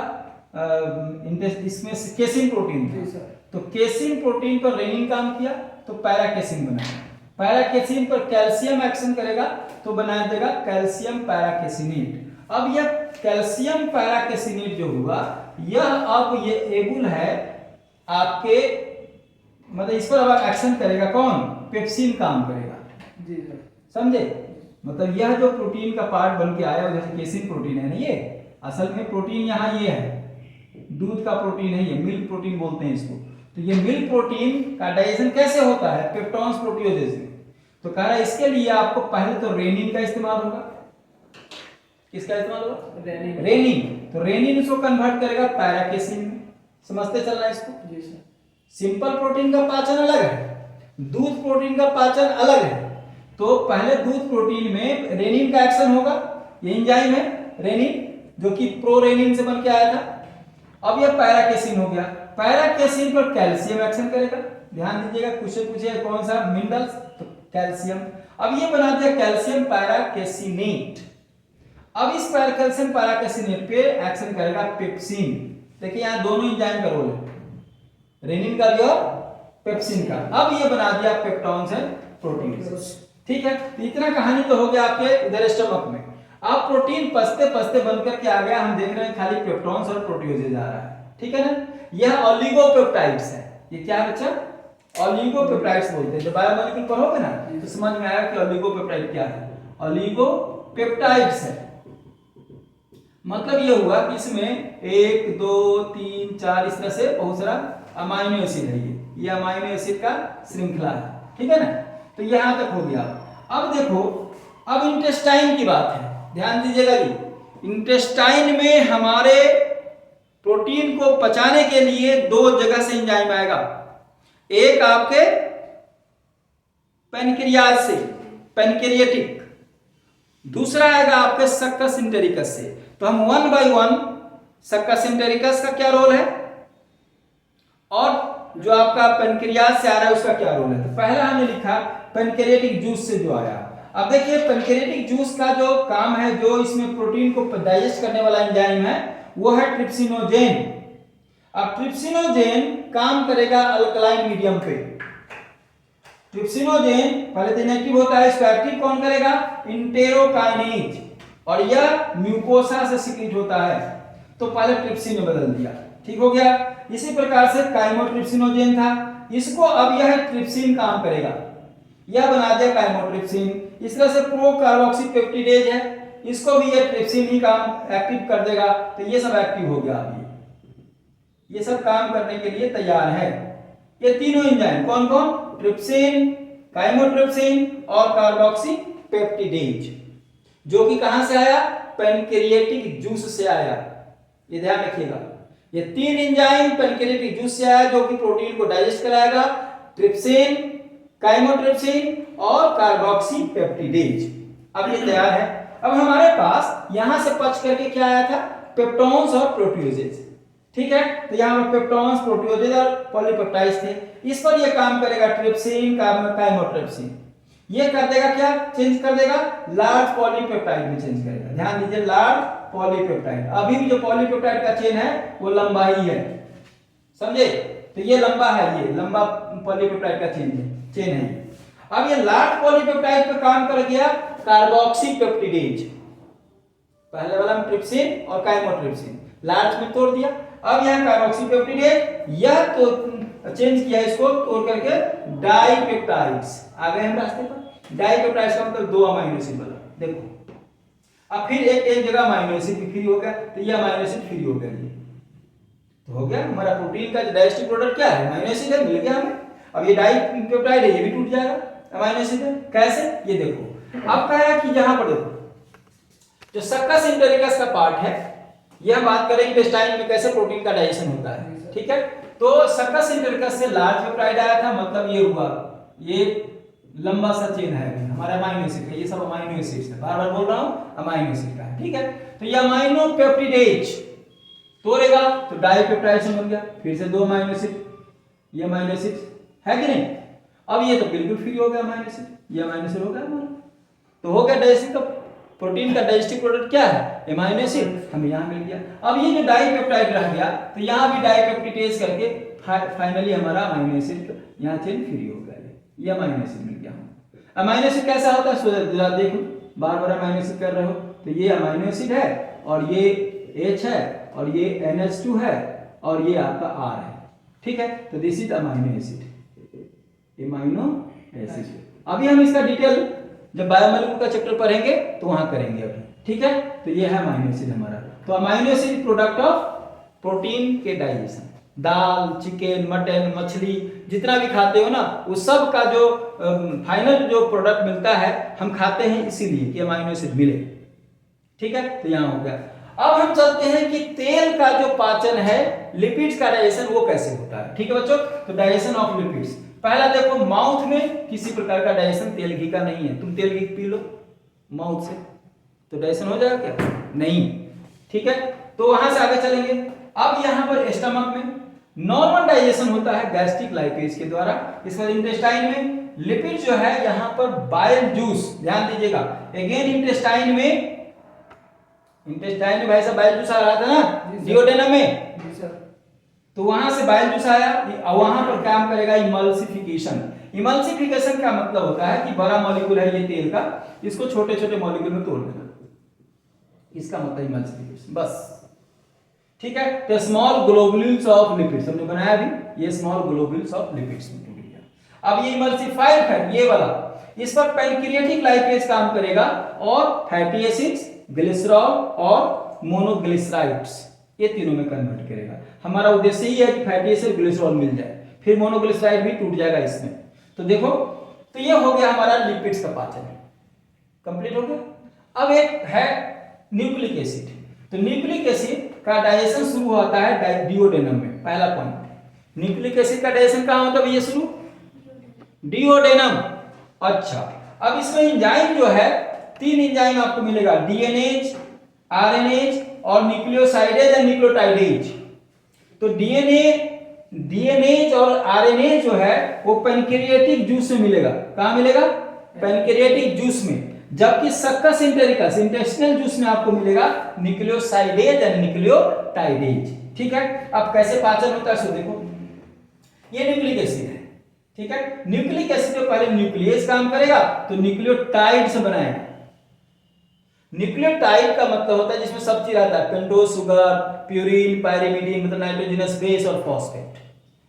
इसमें केसिन प्रोटीन था। तो केसिन प्रोटीन पर रेनिन काम किया तो पैराकेसिन बना। पैराकेसिन पर कैल्शियम एक्शन करेगा तो बना देगा कैल्शियम पैराकेसिनेट। अब यह कैल्शियम पैराकेसिनेट जो हुआ, यह अब ये एबुल है आपके, मतलब इस पर अब एक्शन करेगा कौन? पेप्सिन काम करेगा, जी सर, समझे? मतलब यह जो प्रोटीन का पार्ट बन के आया जैसे केसिन प्रोटीन है ना, ये असल में प्रोटीन यहाँ ये है, दूध का प्रोटीन है, ये मिल्क प्रोटीन बोलते हैं इसको। तो ये मिल्क प्रोटीन का डाइजेशन कैसे होता है? पेप्टोन्स प्रोटीओजेज में। तो कह रहा है इसके लिए आपको पहले तो रेनिन का इस्तेमाल होगा। किसका इस्तेमाल होगा? रेनिन। रेनिन। तो रेनिन इसको कन्वर्ट करेगा पैराकेसिन में। समझते चलना इसको। जी सर। सिंपल प्रोटीन का पाचन अलग है, दूध प्रोटीन का पाचन अलग है। तो पहले दूध प्रोटीन में रेनिन का एक्शन होगा, ये एंजाइम है रेनिन जो कि प्रोरेनिन से बन के आया था। अब यह पैराकेसिन हो गया, पैराकेसिन पर कैल्शियम एक्शन करेगा। ध्यान दीजिएगा, पूछे कौन सा मिनरल्स, तो कैल्शियम। अब ये बना दिया कैल्शियम पैराकेसिनेट। अब इस कैल्शियम पैराकेसिनेट पे एक्शन करेगा पेप्सिन। देखिए यहाँ दोनों एंजाइम का रोल है, रेनिन का भी और पेप्सिन का। अब ये बना दिया पेप्टोन्स एंड प्रोटीन्स, ठीक है। तो इतना कहानी तो हो गया आपके इधर स्टमक में। अब प्रोटीन पचते पचते बनकर के आ गया, हम देख रहे हैं खाली पेप्टोन्स और प्रोटीओजेज आ रहा है, ठीक है ना। यह ओलिगोपेप्टाइड्स है। ये क्या है बच्चा? ओलिगोपेप्टाइड्स बोलते हैं। जब बायोमोलिक्यूल पढ़ोगे ना तो समझ में आएगा कि ओलिगोपेप्टाइड क्या है। ओलिगोपेप्टाइड्स है मतलब ये हुआ कि इसमें 1 2 3 4 इस तरह से बहुत सारा अमाइनो एसिड है। ये अमाइनो एसिड का श्रृंखला है, ठीक है ना। तो यहां तक हो गया। अब देखो, अब इंटेस्टाइन की बात है, ध्यान दीजिएगा जी। इंटेस्टाइन में हमारे प्रोटीन को पचाने के लिए 2 जगह से एंजाइम आएगा। एक आपके पैनक्रियाज से, पैनक्रियाटिक, दूसरा आएगा आपके सक्कस इंटेरिकस से। तो हम 1 by 1 सक्कस इंटेरिकस का क्या रोल है और जो आपका पेनक्रियाज से आ रहा है उसका क्या रोल है। तो पहला हमने लिखा पेनक्रियाटिक जूस से जो आया। अब देखिए पेनक्रियाटिक जूस का जो काम है, जो इसमें प्रोटीन को डाइजेस्ट करने वाला एंजाइम है वो है ट्रिप्सिनोजेन। अब ट्रिप्सिनोजेन काम करेगा अल्कलाइन मीडियम पे। ट्रिप्सिनोजेन पहले तो इनएक्टिव होता है, इसको एक्टिव कौन करेगा, इंटेरोकाइनेज, और यह म्यूकोसा से सिक्रीट होता है। तो पहले ट्रिप्सिन में बदल दिया, ठीक हो गया। इसी प्रकार से काइमोट्रिप्सिनोजेन था, इसको अब यह ट्रिप्सिन काम करेगा, यह बना दिया काइमोट्रिप्सिन। इस तरह से प्रो कार्बोक्सीपेप्टिडेज है, इसको भी यह ट्रिप्सिन ही काम एक्टिव कर देगा। तो ये सब एक्टिव हो गया, अभी ये सब काम करने के लिए तैयार है। ये तीनों एंजाइम कौन कौन, ट्रिप्सिन, काइमोट्रिप्सिन और कार्बोक्सीपेप्टिडेज, जो कि कहां से आया, पेनक्रियाटिक जूस से आया। ये ध्यान रखिएगा, ये तीन एंजाइम पेनक्रियाटिक जूस से आया जो कि प्रोटीन को डाइजेस्ट कराएगा, ट्रिप्सिन, काइमोट्रिप्सिन और कार्बोक्सीपेप्टिडेज। अब ये तैयार है। अब हमारे पास यहां से पच करके क्या आया था, पेप्टोन्स और प्रोटियोजेज, ठीक है। तो यहां पर पेप्टोन्स, प्रोटियोजेज और पॉलीपेप्टाइड्स थे। इस पर ये काम करेगा ट्रिप्सिन, काइमोट्रिप्सिन। ये कर देगा क्या, चेंज कर देगा लार्ज पॉलीपेप्टाइड में चेंज करेगा। ध्यान दीजिए, लार्ज पॉलीपेप्टाइड। अभी भी जो पॉलीपेप्टाइड का चेन है वो लंबा ही है, समझे। तो ये लंबा है, ये लंबा पॉलीपेप्टाइड का चेन है। अब ये लार्ज पॉलीपेप्टाइड पे काम कर गया कार्बोक्सीपेप्टिडेज। पहले वाला में ट्रिप्सिन और काइमोट्रिप्सिन, लार्ज में तोड़ दिया। अब यह कार्बोक्सीपेप्टिडेज, यह तो चेंज किया, इसको तोड़ करके डाइपेप्टाइड्स आ गए हम रास्ते पर। डाइपेप्टाइड्स का मतलब दो अमीनो एसिड बना, देखो। अब फिर एक जगह अमीनो एसिड भी फ्री हो गया, तो ये अमीनो एसिड फ्री हो गया। ये तो हो गया हमारा प्रोटीन का डाइजेस्टिव प्रोडक्ट क्या है, अमीनो एसिड है, मिल गया हमें। अब ये डाइपेप्टाइड है, ये भी टूट जाएगा, अमीनो एसिड है। कैसे, ये देखो। अब कह रहा है कि यहां पर देखो, जो सक्कस इंटेरिकस का पार्ट है, यह बात करें इंटेस्टाइन में कैसे प्रोटीन का डाइजेशन होता है, ठीक है। तो सक्कस इंटेरिकस से लार्ज पेप्टाइड आया था, मतलब ये हुआ, ये लंबा सा चेन है हमारा अमीनो एसिड का। ये सब अमीनो एसिड्स है, बार बार बोल रहा हूं अमीनो एसिड का है, ठीक है। तो ये अमीनो पेप्टिडेज तोड़ेगा तो डाइपेप्टाइड बन गया, फिर से दो अमीनो एसिड, ये अमीनो एसिड है कि नहीं। अब ये तो बिल्कुल फ्री हो गया अमीनो एसिड, ये अमीनो एसिड हो गया हमारा। तो हो गया डाइजेस्टिव का, प्रोटीन का डाइजेस्टिव प्रोडक्ट क्या है, अमीनो एसिड, हमें यहां मिल गया। अब ये जो डाइपेप्टाइड रह गया, तो यहां भी डाइपेप्टिडेज करके फाइनली हमारा अमीनो एसिड यहां चेन फ्री हो गया, ये अमीनो एसिड मिल गया। अमीनो एसिड कैसा होता है, जरा देखो, बार बार अमीनो एसिड कर रहे हो। तो ये अमीनो एसिड है और ये H है और ये NH2 है और ये आपका R है, ठीक है। तो this is amino acid, amino acid. अभी हम इसका डिटेल जब बायोमोलिक्यूल का चैप्टर पढ़ेंगे तो वहां करेंगे अभी, ठीक है। तो ये है अमीनो एसिड हमारा। तो amino acid product of protein के डाइजेशन। दाल, चिकन, मटन, मछली जितना भी खाते हो ना, उस सब का जो फाइनल जो प्रोडक्ट मिलता है हम खाते हैं इसीलिए कि अमीनो एसिड मिले, ठीक है। तो यहां हो गया। अब हम चलते हैं कि तेल का जो पाचन है, लिपिड्स का डाइजेशन वो कैसे होता है, ठीक है बच्चों। तो डाइजेशन ऑफ लिपिड्स, पहला देखो, माउथ में किसी प्रकार का डाइजेशन तेल घी का नहीं है। तुम तेल घी पी लो माउथ से तो डाइजेशन हो जाएगा क्या, नहीं, ठीक है। तो वहां से आगे चलेंगे। अब यहां पर स्टमक में नॉर्मल डाइजेशन होता है गैस्ट्रिक लाइपेज के द्वारा। इस बार इंटेस्टाइन में लिपिड जो है यहां पर बाइल जूस, ध्यान दीजिएगा अगेन इंटेस्टाइन में भाई साहब बाइल जूस आ रहा था ना डिओडेनम में, तो वहां से बाइल जूस आया और वहां पर काम करेगा इमल्सिफिकेशन। इमल्सिफिकेशन का मतलब होता है कि बड़ा मॉलिक्यूल है ये तेल का, इसको छोटे छोटे मॉलिक्यूल में तोड़ देना, इसका मतलब इमल्सिफिकेशन, बस, ठीक है। तो स्मॉल ग्लोबुल्स ऑफ लिपिड्स हमने बनाया अभी, ये स्मॉल ग्लोबुल्स ऑफ लिपिड्स में टूट गया। अब ये इमल्सिफाइड फैट, ये वाला, इस पर पैनक्रियाटिक लाइपेज काम करेगा और फैटी एसिड्स, ग्लिसरॉल और मोनोग्लिसराइड्स, ये तीनों में कन्वर्ट करेगा। हमारा उद्देश्य ही है कि फैटी एसिड, ग्लिसरॉल मिल जाए, फिर मोनोग्लिसराइड भी टूट जाएगा इसमें। तो देखो, तो ये हो गया हमारा लिपिड्स का पाचन, कंप्लीट हो गया। अब एक है न्यूक्लिक एसिड। तो न्यूक्लिक एसिड का डाइजेशन शुरू होता है डिओडेनम में, पहला पॉइंट। न्यूक्लिक एसिड का डाइजेशन कहां होता है भैया शुरू, डिओडेनम। अच्छा, अब इसमें एंजाइम जो है तीन एंजाइम आपको मिलेगा, डीएनएज, आरएनएज और न्यूक्लियोसाइडेज या न्यूक्लियोटाइडेज। तो डीएनएज और आरएनए जो है वो पैनक्रियाटिक जूस में मिलेगा। कहां मिलेगा? पैनक्रियाटिक जूस में। जबकि सक्कस इंटेरिकस इंटेस्टिनल जूस में आपको मिलेगा न्यूक्लियोसाइडेज या न्यूक्लियोटाइडेज। ठीक है, अब कैसे पाचन होता है सो देखो, ये न्यूक्लिक एसिड है। ठीक है, न्यूक्लिक एसिड जो पहले न्यूक्लियस काम करेगा तो न्यूक्लियोटाइड से बनाएगा। न्यूक्लियोटाइड का मतलब होता है जिसमें सब चीज आता है, पेंटोज शुगर, प्यूरिन, पायरिमिडीन मतलब नाइट्रोजनस बेस और फॉस्फेट,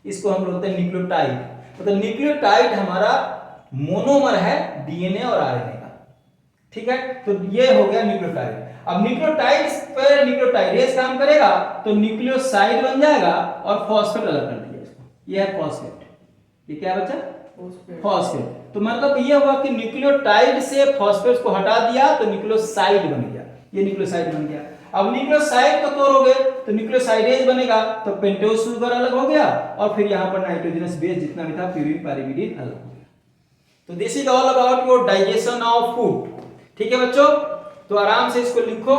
इसको हम बोलते हैं न्यूक्लियोटाइड। मतलब न्यूक्लियोटाइड हमारा मोनोमर है डीएनए और आरएनए का। ठीक है, तो ये हो गया न्यूक्लियोटाइड। अब न्यूक्लियोटाइड पर न्यूक्लियोटाइडेज काम करेगा तो न्यूक्लियोसाइड बन जाएगा और फॉस्फेट अलग कर दिया इसको, ये है फॉस्फेट। ये क्या बचा? फॉस्फेट। तो मतलब ये हुआ कि न्यूक्लियोटाइड से फॉस्फेट को हटा दिया तो न्यूक्लियोसाइड बन गया, ये न्यूक्लियोसाइड बन गया। अब न्यूक्लियोसाइड को तोड़ोगे तो न्यूक्लियोसाइडेज बनेगा, तो पेंटोज शुगर अलग हो गया और फिर यहां पर नाइट्रोजनस बेस जितना भी था, प्यूरिन, पायरिमिडीन अलग हो गया। तो this is all about your digestion of food. ठीक है बच्चों, तो आराम से इसको लिखो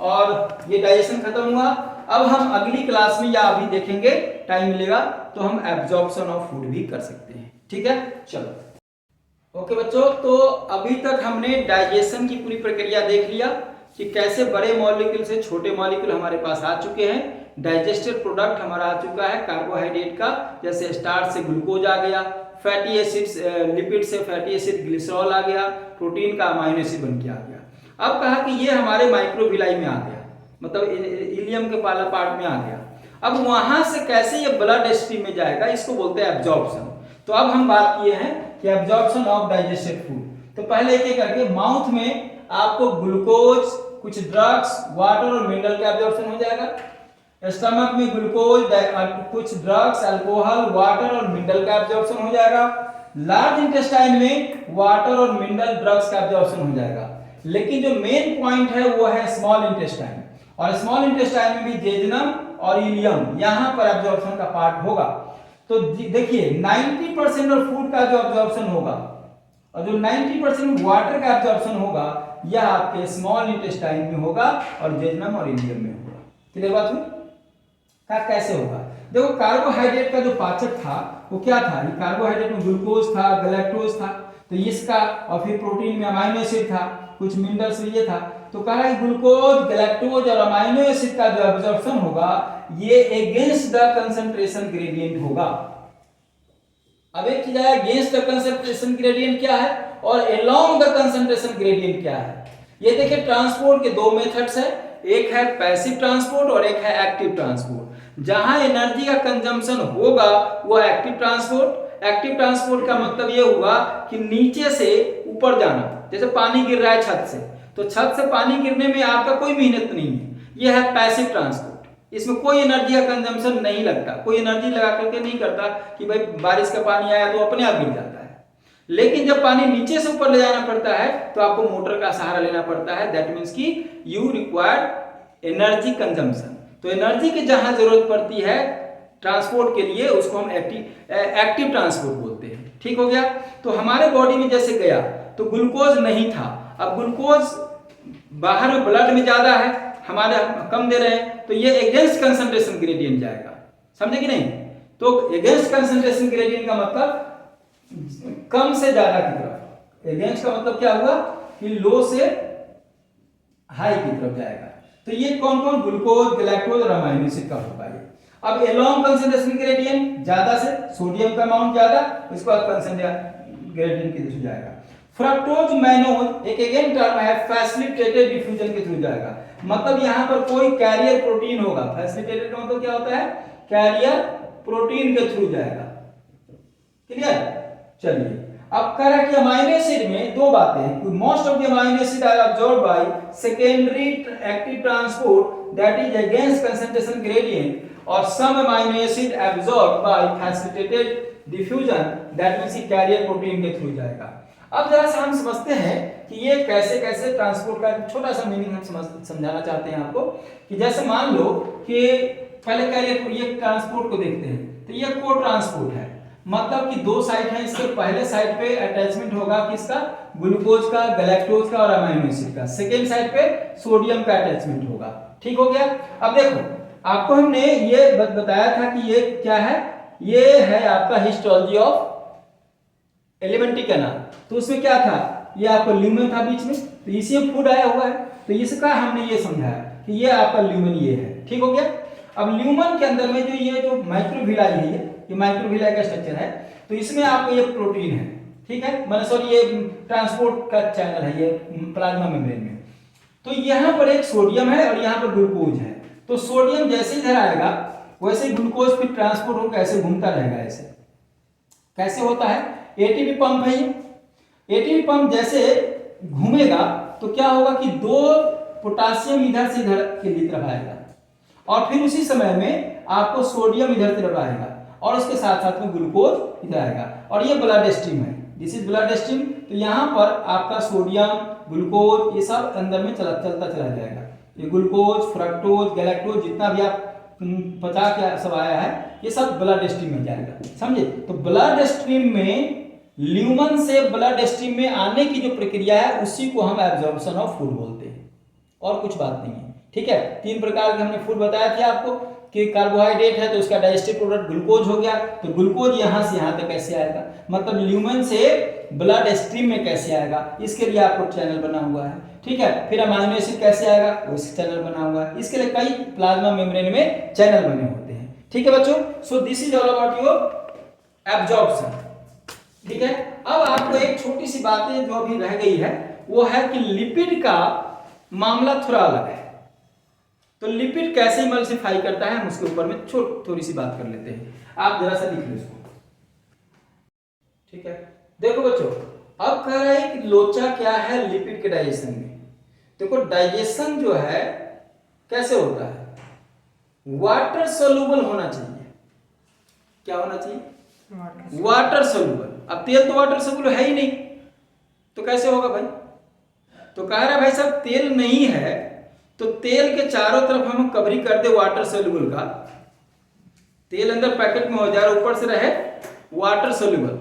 और ये डाइजेशन खत्म हुआ। अब हम अगली क्लास में या अभी देखेंगे, टाइम मिलेगा तो हम एब्जॉर्प्शन ऑफ फूड भी कर सकते हैं। ठीक है, चलो ओके बच्चों, तो अभी तक हमने डाइजेशन की पूरी प्रक्रिया देख लिया कि कैसे बड़े मॉलिक्यूल से छोटे मॉलिक्यूल हमारे पास आ चुके हैं। डाइजेस्टेड प्रोडक्ट हमारा आ चुका है कार्बोहाइड्रेट का, जैसे स्टार्च से ग्लूकोज आ गया, फैटी एसिड्स लिपिड से फैटी एसिड ग्लिसरॉल आ गया, प्रोटीन का अमाइनो एसिड बन के आ गया। अब कहा कि ये हमारे माइक्रोविलाई में आ गया, मतलब इलियम के पाला पार्ट में आ गया। अब वहां से कैसे ये ब्लड स्ट्रीम में जाएगा, इसको बोलते हैं एब्जॉर्प्शन। तो अब हम बात किए हैं कि एब्जॉर्प्शन ऑफ डाइजेस्टेड फूड। तो पहले एक एक करके, माउथ में आपको ग्लूकोज, कुछ ड्रग्स, वाटर और मिनरल का एब्जॉर्प्शन हो जाएगा। स्टमक में ग्लूकोज, कुछ ड्रग्स, अल्कोहल, वाटर और मिनरल का एब्जॉर्प्शन हो जाएगा। लार्ज इंटेस्टाइन में वाटर और मिनरल, ड्रग्स का एब्जॉर्प्शन हो जाएगा। लेकिन जो मेन पॉइंट है वो है स्मॉल इंटेस्टाइन, और स्मॉल इंटेस्टाइन में भी जेजुनम और इलियम, यहां पर एब्जॉर्प्शन का पार्ट होगा। तो देखिए 90% ऑफ फूड का जो एब्जॉर्प्शन होगा और जो 90% वाटर का एब्जॉर्प्शन होगा यह आपके स्मॉल इंटेस्टाइन में होगा और जेजुनम और इलियम में होगा। क्लियर बात हुई? कैसे होगा? देखो कार्बोहाइड्रेट का जो पाचक था वो क्या था, ये कार्बोहाइड्रेट में ग्लूकोज था, गैलेक्टोज था, तो इसका, और फिर प्रोटीन में अमाइनो एसिड था, कुछ मिनरल्स ये था। तो कह रहा है ग्लूकोज, गैलेक्टोज और अमाइनो एसिड का जो एब्जॉर्प्शन होगा ये अगेंस्ट द कंसंट्रेशन ग्रेडियंट होगा। अब एक चीज है, अगेंस्ट द कंसंट्रेशन ग्रेडियंट क्या है और अलोंग द कंसंट्रेशन ग्रेडियंट क्या है। ये देखिए ट्रांसपोर्ट के दो मेथड्स है, एक है पैसिव ट्रांसपोर्ट और एक है एक्टिव ट्रांसपोर्ट। जहां एनर्जी का कंजम्पशन होगा वो एक्टिव ट्रांसपोर्ट। एक्टिव ट्रांसपोर्ट का मतलब ये हुआ कि नीचे से ऊपर जाना, जैसे पानी गिर रहा है छत से, तो छत से पानी गिरने में आपका कोई मेहनत नहीं है, यह है पैसिव ट्रांसपोर्ट। इसमें कोई एनर्जी का कंजम्पशन नहीं लगता, कोई एनर्जी लगा करके नहीं करता कि भाई बारिश का पानी आया तो अपने आप गिर जाता है। लेकिन जब पानी नीचे से ऊपर ले जाना पड़ता है तो आपको मोटर का सहारा लेना पड़ता है। दैट मीन्स कि यू रिक्वायर एनर्जी कंजम्पशन। तो एनर्जी की जहां जरूरत पड़ती है ट्रांसपोर्ट के लिए उसको हम एक्टिव ट्रांसपोर्ट बोलते हैं। ठीक हो गया? तो हमारे बॉडी में जैसे गया तो ग्लूकोज नहीं था, अब ग्लूकोज बाहर में ब्लड में ज्यादा है, हमारे कम दे रहे हैं, तो ये अगेंस्ट कंसंट्रेशन ग्रेडियंट जाएगा। समझे कि नहीं? तो अगेंस्ट कंसंट्रेशन ग्रेडियंट का मतलब कम से ज्यादा की तरफ। अगेंस्ट का मतलब क्या हुआ कि लो से हाई की तरफ जाएगा। तो ये कौन कौन, ग्लूकोज, गैलेक्टोज और अमाइनो एसिड का होगा ये। अब अलोंग कंसंट्रेशन ग्रेडियंट ज्यादा से, सोडियम का अमाउंट ज्यादा, इसके बाद कंसंट्रेशन ग्रेडियंट की तरफ जाएगा। फ्रक्टोज मैनोज एक अगेन टर्म है, फैसिलिटेटेड डिफ्यूजन के थ्रू जाएगा। मतलब यहां पर कोई कैरियर प्रोटीन होगा। फैसिलिटेटेड का मतलब क्या होता है, कैरियर प्रोटीन के थ्रू जाएगा। क्लियर? चलिए अब कह रहा है कि अमाइनो एसिड में दो बातें हैं। Most of the amino acid are absorbed by secondary active transport that is against concentration gradient, और some amino acid absorbed by facilitated diffusion that means carrier protein के थ्रू जाएगा। अब जरा सा हम समझते हैं कि ये कैसे कैसे ट्रांसपोर्ट का छोटा सा मीनिंग हम समझाना चाहते हैं आपको। कि जैसे मान लो कि पहले कैरियर, ये ट्रांसपोर्ट को देखते हैं, तो ये को ट्रांसपोर्ट है। मतलब कि दो साइट है, इसके पहले साइड पे अटैचमेंट होगा किसका, ग्लूकोज का, गैलेक्टोज का और अमीनो एसिड का, सेकेंड साइड पे सोडियम का अटैचमेंट होगा। ठीक हो गया। अब देखो आपको हमने ये बताया था कि ये क्या है, ये है आपका हिस्टोलॉजी ऑफ एलिमेंट्री कैनाल। तो उसमें क्या था, ये आपका ल्यूमेन था बीच में, तो इसी में फूड आया हुआ है, तो इसका हमने ये समझाया कि ये आपका ल्यूमेन ये है। ठीक हो गया। अब ल्यूमेन के अंदर में जो ये जो माइक्रोविलाई है, ये माइक्रोविलाई का स्ट्रक्चर है, तो इसमें आपको ये प्रोटीन है, ठीक है, मतलब सॉरी ये ट्रांसपोर्ट का चैनल है ये प्लाज्मा मेम्ब्रेन में। तो यहाँ पर एक सोडियम है और यहाँ पर ग्लूकोज है, तो सोडियम जैसे इधर आएगा वैसे ग्लूकोज फिर ट्रांसपोर्ट होकर ऐसे घूमता रहेगा। ऐसे कैसे होता है, एटीपी पंप है ये, एटीपी पंप जैसे घूमेगा तो क्या होगा कि दो पोटासियम इधर से इधर के लिए तरफ आएगा और फिर उसी समय में आपको सोडियम इधर तरफ आएगा और उसके साथ साथ में ग्लूकोज इधर आएगा और ये ब्लड स्ट्रीम है, दिस इज ब्लड स्ट्रीम। तो यहाँ पर आपका सोडियम, ग्लूकोज ये सब अंदर में चलता चला जाएगा। ये ग्लूकोज, फ्रक्टोज, गैलेक्टोज जितना भी आप पचा के सब आया है ये सब ब्लड स्ट्रीम में जाएगा, समझे। तो ब्लड स्ट्रीम में ल्यूमन से ब्लड स्ट्रीम में आने की जो प्रक्रिया है उसी को हम एब्जॉर्प्शन ऑफ फूड बोलते हैं, और कुछ बात नहीं है। ठीक है, तीन प्रकार के हमने फूड बताया था आपको कि कार्बोहाइड्रेट है तो उसका डाइजेस्टिव प्रोडक्ट ग्लूकोज हो गया, तो ग्लूकोज यहाँ से यहाँ तक कैसे आएगा, मतलब ल्यूमन से ब्लड स्ट्रीम में कैसे आएगा, इसके लिए आपको चैनल बना हुआ है। ठीक है, फिर अमीनो एसिड कैसे आएगा, उस चैनल बना हुआ है। इसके लिए कई प्लाज्मा मेम्ब्रेन में चैनल बने होते हैं। ठीक है बच्चों, so this is all about your absorption. ठीक है, अब आपको एक छोटी सी बातें जो अभी रह गई है वो है कि लिपिड का मामला थोड़ा अलग है। तो लिपिड कैसे इमल्सिफाई करता है हम उसके ऊपर में थोड़ी सी बात कर लेते हैं। आप जरा सा लिख लो इसको। ठीक है, देखो बच्चों, अब कह रहा है कि लोचा क्या है लिपिड के डाइजेशन में। देखो डाइजेशन जो है कैसे होता है, वाटर सोल्यूबल होना चाहिए। क्या होना चाहिए, वाटर सोल्यूबल। अब तेल तो वाटर सोल्यूबल है ही नहीं, तो कैसे होगा भाई। तो कह रहा है भाई साहब तेल नहीं है तो तेल के चारों तरफ हम कवरिंग कर दे वाटर सोल्यूबल का, तेल अंदर पैकेट में हो जाए ऊपर से रहे वाटर सोल्यूबल,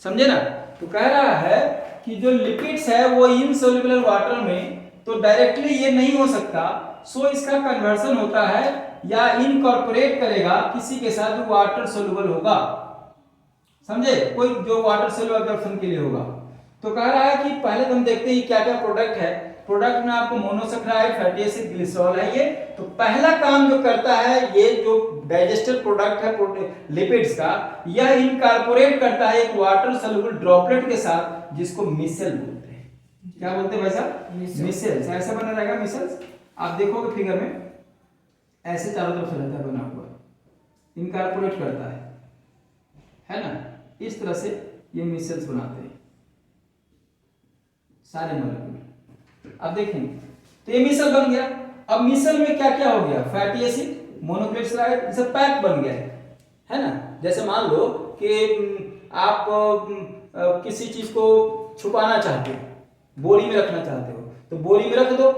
समझे ना। तो कह रहा है कि जो लिपिड्स है वो इनसोल्यूबल वाटर में तो डायरेक्टली ये नहीं हो सकता, सो इसका कन्वर्सन होता है या इनकॉर्पोरेट करेगा किसी के साथ जो वाटर सोल्यूबल होगा, समझे, कोई जो वाटर सोल्यूबल एब्जॉर्प्शन के लिए होगा। तो कह रहा है कि पहले तो हम देखते हैं क्या क्या प्रोडक्ट है। प्रोडक्ट में आपको मोनोसैकराइड, फैटी एसिड, ग्लिसरॉल है ये। तो पहला काम जो करता है ये जो डाइजेस्टर प्रोडक्ट है लिपिड्स का, यह इनकॉर्पोरेट करता है एक वाटर सोल्यूबल ड्रॉपलेट के साथ जिसको मिसेल बोलते हैं। क्या बोलते हैं भाई साहब, मिसेल्स। ऐसा बना रहेगा मिसेल्स, आप देखोगे फिगर में ऐसे चारों तरफ से रहता है बना हुआ, इनकॉर्पोरेट करता है ना, इस तरह से ये मिसेल्स बनाते हैं सारे मॉलिक्यूल। अब देखें तो ये मिसल बन गया। अब मिसल में क्या क्या हो गया, फैटी एसिड, मोनोग्लिसराइड, ये सब पैक बन गया है ना। जैसे मान लो कि आप किसी चीज को छुपाना चाहते हो, बोरी में रखना चाहते हो, तो बोरी में रख दो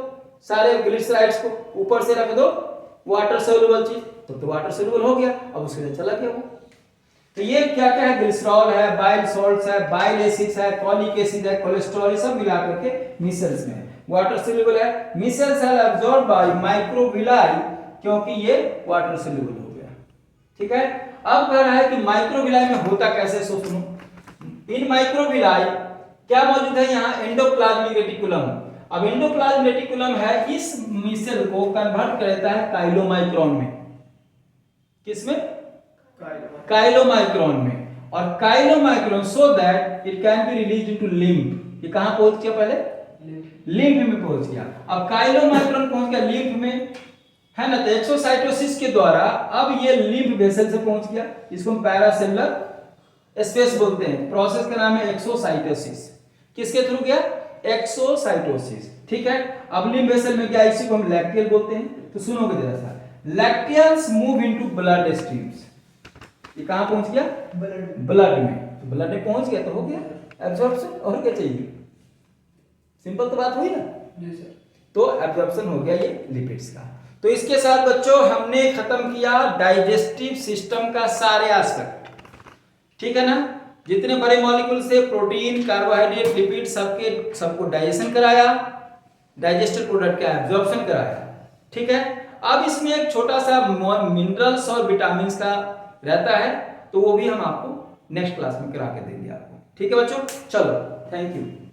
सारे ग्लिसराइड्स को, ऊपर से रख दो वाटर सोल्यूबल चीज, तो वाटर सोल्यूबल हो गया। अब उसके लिए चला गया वो। तो ये क्या क्या है, ग्लिसरॉल है, बाइल सॉल्ट्स है, बाइल एसिड्स है, कॉलिक एसिड है, कोलेस्ट्रॉल, ये सब मिला करके मिसेल्स में वाटर सोल्यूबल है। Micelles are absorbed by microvilli, क्योंकि ये वाटर सोल्यूबल हो गया। ठीक है, अब कह रहा है कि माइक्रोविलाई में होता कैसे, सो सुनो। इन माइक्रोविलाई क्या मौजूद है यहाँ, एंडोप्लाज्मिक रेटिकुलम। अब एंडोप्लाज्मिक रेटिकुलम है, इस मिसेल को कन्वर्ट करता है काइलोमाइक्रोन में। किसमें, काइलोमाइक्रोन में। और chylomicron so that it can be released into lymph. ये कहां पहुंच गया, पहले लिम्फ में पहुंच गया। अब काइलोमाइक्रोन पहुंच गया लिम्फ में, है ना। तो एक्सोसाइटोसिस के द्वारा अब ये लिम्फ वेसल से पहुंच गया, इसको हम पैरासेलुलर स्पेस बोलते हैं। प्रोसेस का नाम है एक्सोसाइटोसिस। किसके थ्रू गया, एक्सोसाइटोसिस। ठीक है, अब लिम्फ वेसल में गया, इसी को हम लैक्टियल बोलते हैं। तो सुनोगे जरा सा, lacteals move into blood streams. ये कहां पहुंच गया, ब्लड में। तो ब्लड में पहुंच गया तो हो गया एब्जॉर्प्शन, और क्या चाहिए, सिंपल तो बात हुई ना जी सर। तो एब्जॉर्प्शन हो गया ये लिपिड्स का। तो इसके साथ बच्चों हमने खत्म किया डाइजेस्टिव सिस्टम का सारे एस्पेक्ट, ठीक है ना। जितने बड़े मॉलिक्यूल से प्रोटीन, कार्बोहाइड्रेट, लिपिड सबको डाइजेशन कराया, डाइजेस्टेड प्रोडक्ट का एब्जॉर्प्शन कराया। ठीक है, अब इसमें एक छोटा सा मिनरल्स और विटामिन का रहता है, तो वो भी हम आपको नेक्स्ट क्लास में करा के देंगे आपको। ठीक है बच्चों, चलो थैंक यू।